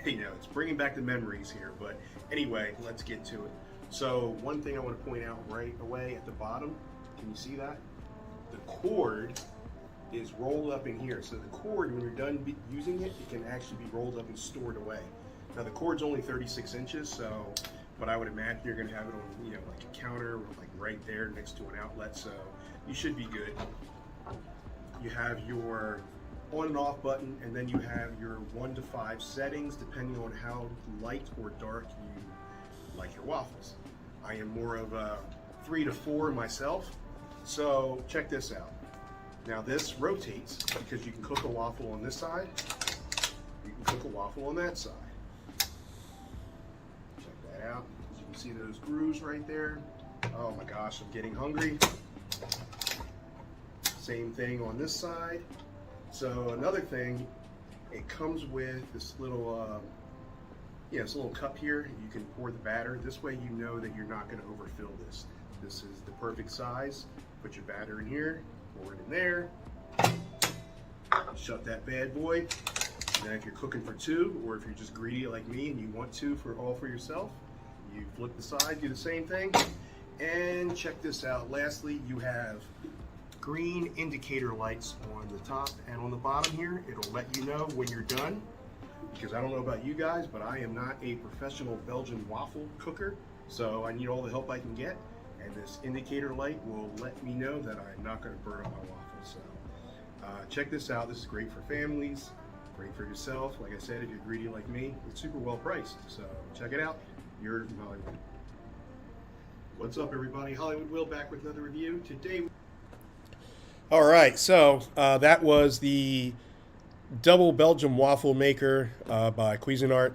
It's bringing back the memories here. But anyway, let's get to it. So one thing I want to point out right away at the bottom, can you see that? The cord is rolled up in here. So the cord, when you're done using it, it can actually be rolled up and stored away. Now the cord's only 36 inches, so, but I would imagine you're gonna have it on, like a counter, like right there next to an outlet, so you should be good. You have your on and off button, and then you have your 1 to 5 settings, depending on how light or dark you like your waffles. I am more of a 3 to 4 myself, so check this out. Now this rotates because you can cook a waffle on this side, you can cook a waffle on that side. Check that out. As you can see those grooves right there. Oh my gosh, I'm getting hungry. Same thing on this side. So another thing, it comes with this little, this little cup here. You can pour the batter. This way you know that you're not going to overfill this. This is the perfect size. Put your batter in here, pour it in there. Shut that bad boy. And then if you're cooking for 2, or if you're just greedy like me and you want 2 for yourself, you flip the side, do the same thing. And check this out. Lastly, you have green indicator lights on the top and on the bottom here. It'll let you know when you're done, because I don't know about you guys, but I am not a professional Belgian waffle cooker, so I need all the help I can get, and this indicator light will let me know that I'm not going to burn up my waffles. So check this out. This is great for families, great for yourself. Like I said, if you're greedy like me, it's super well priced, so check it out. You're from Hollywood. What's up, everybody? Hollywood Will back with another review today. All right, so that was the double Belgian waffle maker by Cuisinart,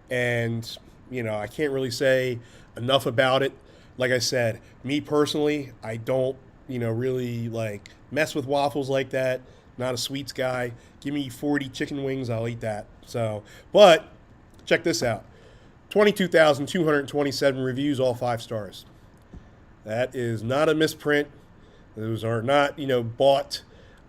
and I can't really say enough about it. Like I said, me personally, I don't really like mess with waffles like that. Not a sweets guy. Give me 40 chicken wings, I'll eat that. So, but check this out: 22,227 reviews, all 5 stars. That is not a misprint. Those are not, bought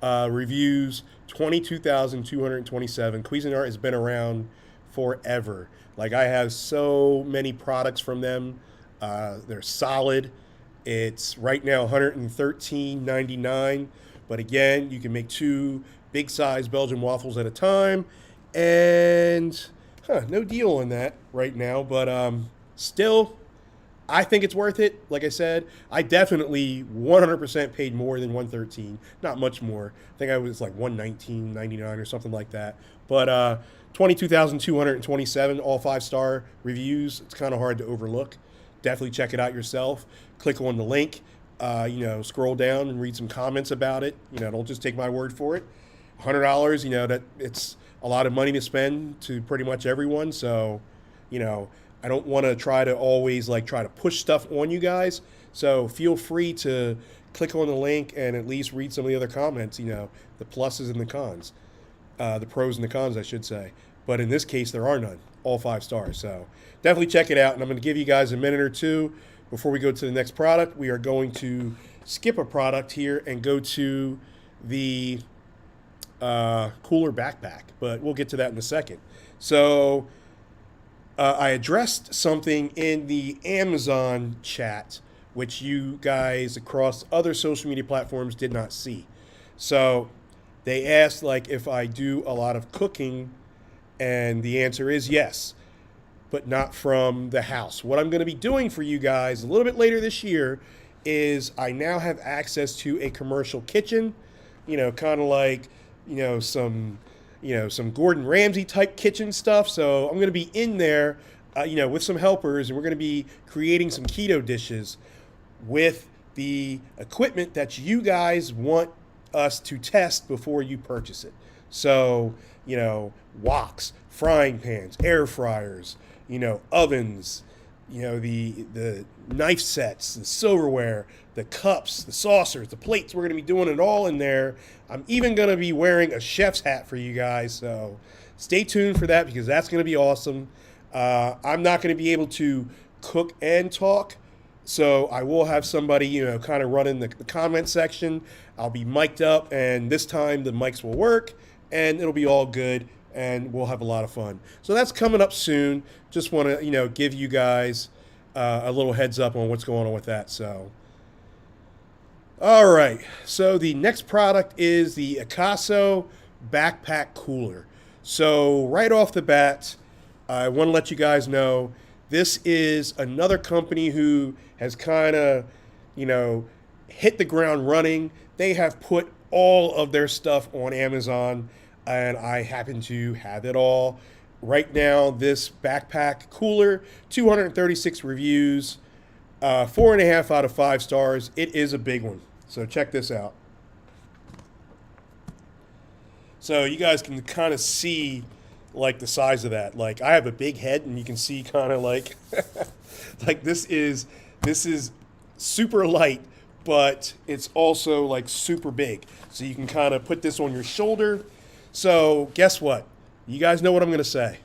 reviews. 22,227. Cuisinart has been around forever. Like, I have so many products from them. They're solid. It's right now $113.99. But again, you can make 2 big size Belgian waffles at a time. And no deal on that right now. But still, I think it's worth it. Like I said, I definitely 100% paid more than $113. Not much more. I think I was like $119.99 or something like that. But 22,227, all 5-star reviews. It's kind of hard to overlook. Definitely check it out yourself. Click on the link. Scroll down and read some comments about it. Don't just take my word for it. $100, that it's a lot of money to spend to pretty much everyone. So, I don't want to try to always try to push stuff on you guys. So feel free to click on the link and at least read some of the other comments, the pluses and the cons, the pros and the cons, I should say. But in this case, there are none, all 5 stars. So definitely check it out. And I'm going to give you guys a minute or two before we go to the next product. We are going to skip a product here and go to the cooler backpack, but we'll get to that in a second. So I addressed something in the Amazon chat, which you guys across other social media platforms did not see. So they asked if I do a lot of cooking, and the answer is yes, but not from the house. What I'm going to be doing for you guys a little bit later this year is I now have access to a commercial kitchen, kind of like, some Gordon Ramsay type kitchen stuff. So I'm going to be in there, with some helpers, and we're going to be creating some keto dishes with the equipment that you guys want us to test before you purchase it. So, woks, frying pans, air fryers, ovens, the knife sets, the silverware, the cups, the saucers, the plates. We're going to be doing it all in there. I'm even going to be wearing a chef's hat for you guys. So stay tuned for that, because that's going to be awesome. I'm not going to be able to cook and talk, so I will have somebody, kind of running the comment section. I'll be mic'd up, and this time the mics will work, and it'll be all good. and we'll have a lot of fun. So that's coming up soon. Just want to, give you guys a little heads up on what's going on with that. So, all right. So the next product is the Akaso Backpack Cooler. So right off the bat, I want to let you guys know this is another company who has kind of, hit the ground running. They have put all of their stuff on Amazon, and I happen to have it all. Right now, this backpack cooler, 236 reviews, 4.5 out of 5 stars. It is a big one. So check this out. So you guys can kind of see like the size of that. Like I have a big head, and you can see kind of like like this is super light, but it's also like super big. So you can kind of put this on your shoulder. So guess what? You guys know what I'm going to say.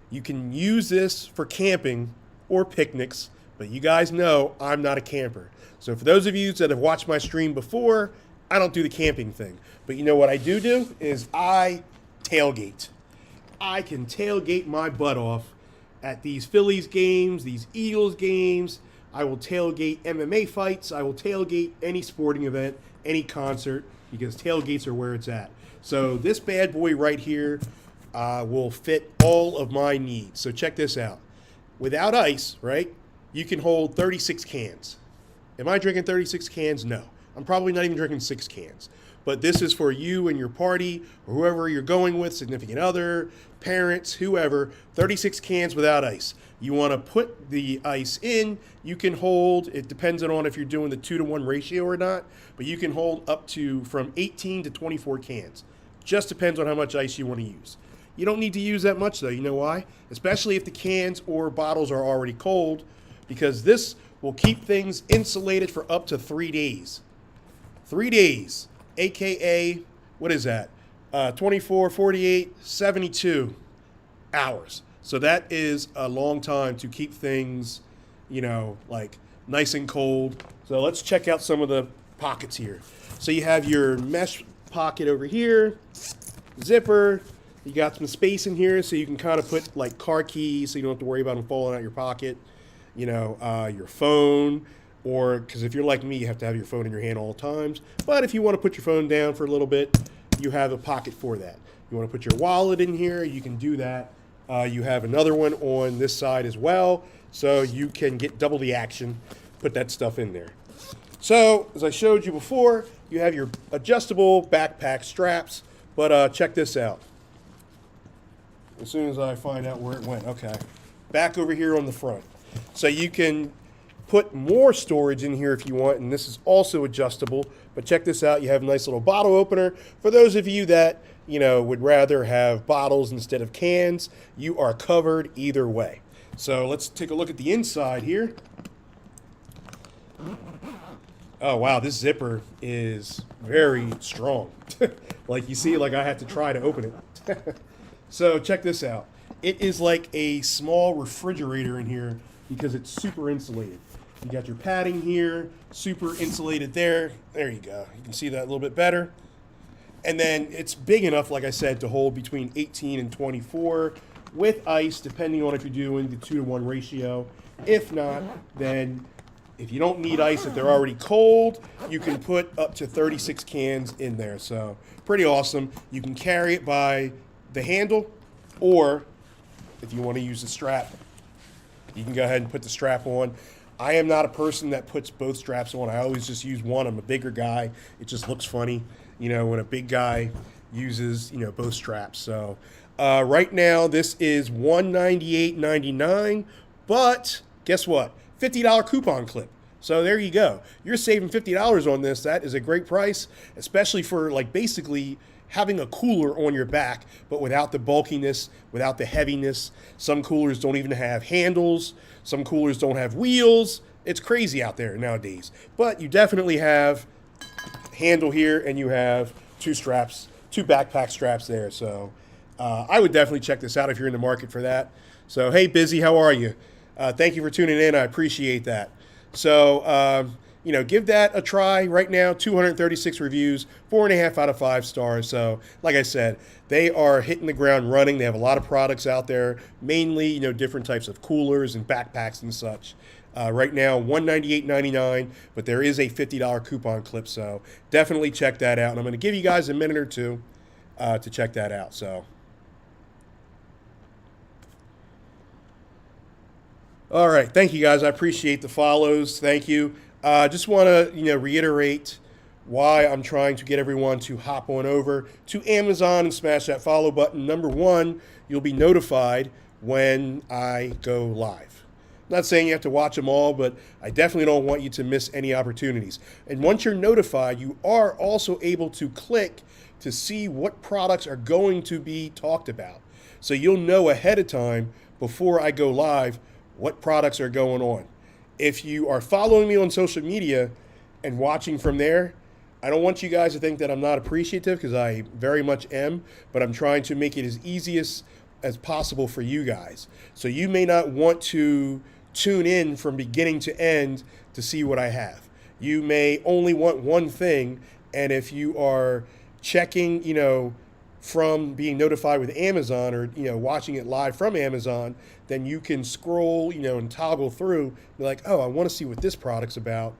You can use this for camping or picnics, but you guys know I'm not a camper. So for those of you that have watched my stream before, I don't do the camping thing. But you know what I do is I tailgate. I can tailgate my butt off at these Phillies games, these Eagles games. I will tailgate MMA fights. I will tailgate any sporting event, any concert, because tailgates are where it's at. So this bad boy right here will fit all of my needs. So check this out. Without ice, right, you can hold 36 cans. Am I drinking 36 cans? No. I'm probably not even drinking 6 cans. But this is for you and your party or whoever you're going with, significant other, parents, whoever, 36 cans without ice. You want to put the ice in, you can hold, it depends on if you're doing the 2-to-1 ratio or not, but you can hold up to from 18 to 24 cans. Just depends on how much ice you want to use. You don't need to use that much though, you know why? Especially if the cans or bottles are already cold, because this will keep things insulated for up to 3 days. 3 days, AKA, what is that? 24, 48, 72 hours. So that is a long time to keep things, like nice and cold. So let's check out some of the pockets here. So you have your mesh pocket over here, zipper. You got some space in here so you can kind of put like car keys so you don't have to worry about them falling out your pocket. Your phone, or because if you're like me, you have to have your phone in your hand all times. But if you want to put your phone down for a little bit, you have a pocket for that. You want to put your wallet in here, you can do that. You have another one on this side as well, so you can get double the action, put that stuff in there. So, as I showed you before, you have your adjustable backpack straps, but check this out. As soon as I find out where it went, okay. Back over here on the front. So you can put more storage in here if you want, and this is also adjustable, but check this out. You have a nice little bottle opener. For those of you that would rather have bottles instead of cans, you are covered either way. So let's take a look at the inside here. Oh, wow, this zipper is very strong. Like you see, like I had to try to open it. So check this out. It is like a small refrigerator in here because it's super insulated. You got your padding here, super insulated there. There you go. You can see that a little bit better. And then it's big enough, like I said, to hold between 18 and 24 with ice, depending on if you're doing the 2-to-1 ratio. If not, then if you don't need ice, if they're already cold, you can put up to 36 cans in there. So pretty awesome. You can carry it by the handle, or if you want to use the strap, you can go ahead and put the strap on. I am not a person that puts both straps on. I always just use one. I'm a bigger guy. It just looks funny, when a big guy uses, both straps. So right now, this is $198.99, but guess what? $50 coupon clip. So there you go. You're saving $50 on this. That is a great price, especially for basically having a cooler on your back, but without the bulkiness, without the heaviness. Some coolers don't even have handles. Some coolers don't have wheels. It's crazy out there nowadays. But you definitely have handle here, and you have two backpack straps there. So I would definitely check this out if you're in the market for that. So hey, Busy, how are you? Thank you for tuning in. I appreciate that. So give that a try right now. 236 reviews, 4.5 out of 5 stars. So, like I said, they are hitting the ground running. They have a lot of products out there, mainly, different types of coolers and backpacks and such. Right now, $198.99, but there is a $50 coupon clip, so definitely check that out. And I'm going to give you guys a minute or two to check that out. So, all right, thank you guys. I appreciate the follows. Thank you. Just want to reiterate why I'm trying to get everyone to hop on over to Amazon and smash that follow button. Number one, you'll be notified when I go live. I'm not saying you have to watch them all, but I definitely don't want you to miss any opportunities. And once you're notified, you are also able to click to see what products are going to be talked about. So you'll know ahead of time before I go live what products are going on. If you are following me on social media and watching from there, I don't want you guys to think that I'm not appreciative, because I very much am, but I'm trying to make it as easy as possible for you guys. So you may not want to tune in from beginning to end to see what I have. You may only want one thing, and if you are checking, from being notified with Amazon, or watching it live from Amazon, then you can scroll, and toggle through. Be like, oh, I want to see what this product's about.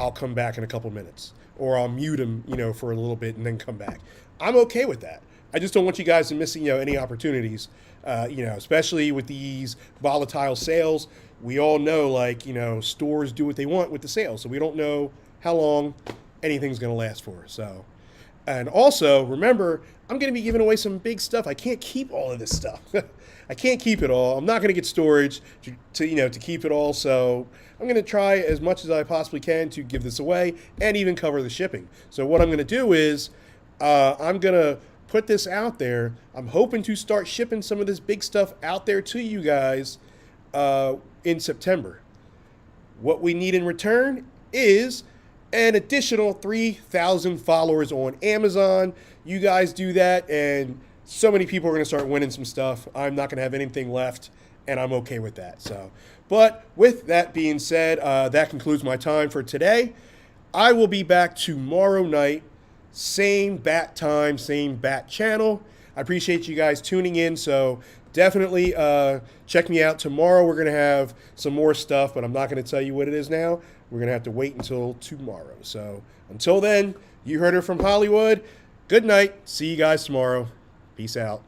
I'll come back in a couple minutes, or I'll mute them, for a little bit and then come back. I'm okay with that. I just don't want you guys to miss, any opportunities. Especially with these volatile sales. We all know, stores do what they want with the sales, so we don't know how long anything's going to last for. So. And also, remember, I'm going to be giving away some big stuff. I can't keep all of this stuff. I can't keep it all. I'm not going to get storage to keep it all. So I'm going to try as much as I possibly can to give this away and even cover the shipping. So what I'm going to do is I'm going to put this out there. I'm hoping to start shipping some of this big stuff out there to you guys in September. What we need in return is an additional 3,000 followers on Amazon. You guys do that, and so many people are going to start winning some stuff. I'm not going to have anything left, and I'm okay with that. So, but with that being said, that concludes my time for today. I will be back tomorrow night, same bat time, same bat channel. I appreciate you guys tuning in, so definitely check me out tomorrow. We're going to have some more stuff, but I'm not going to tell you what it is now. We're going to have to wait until tomorrow. So until then, you heard it from Hollywood. Good night. See you guys tomorrow. Peace out.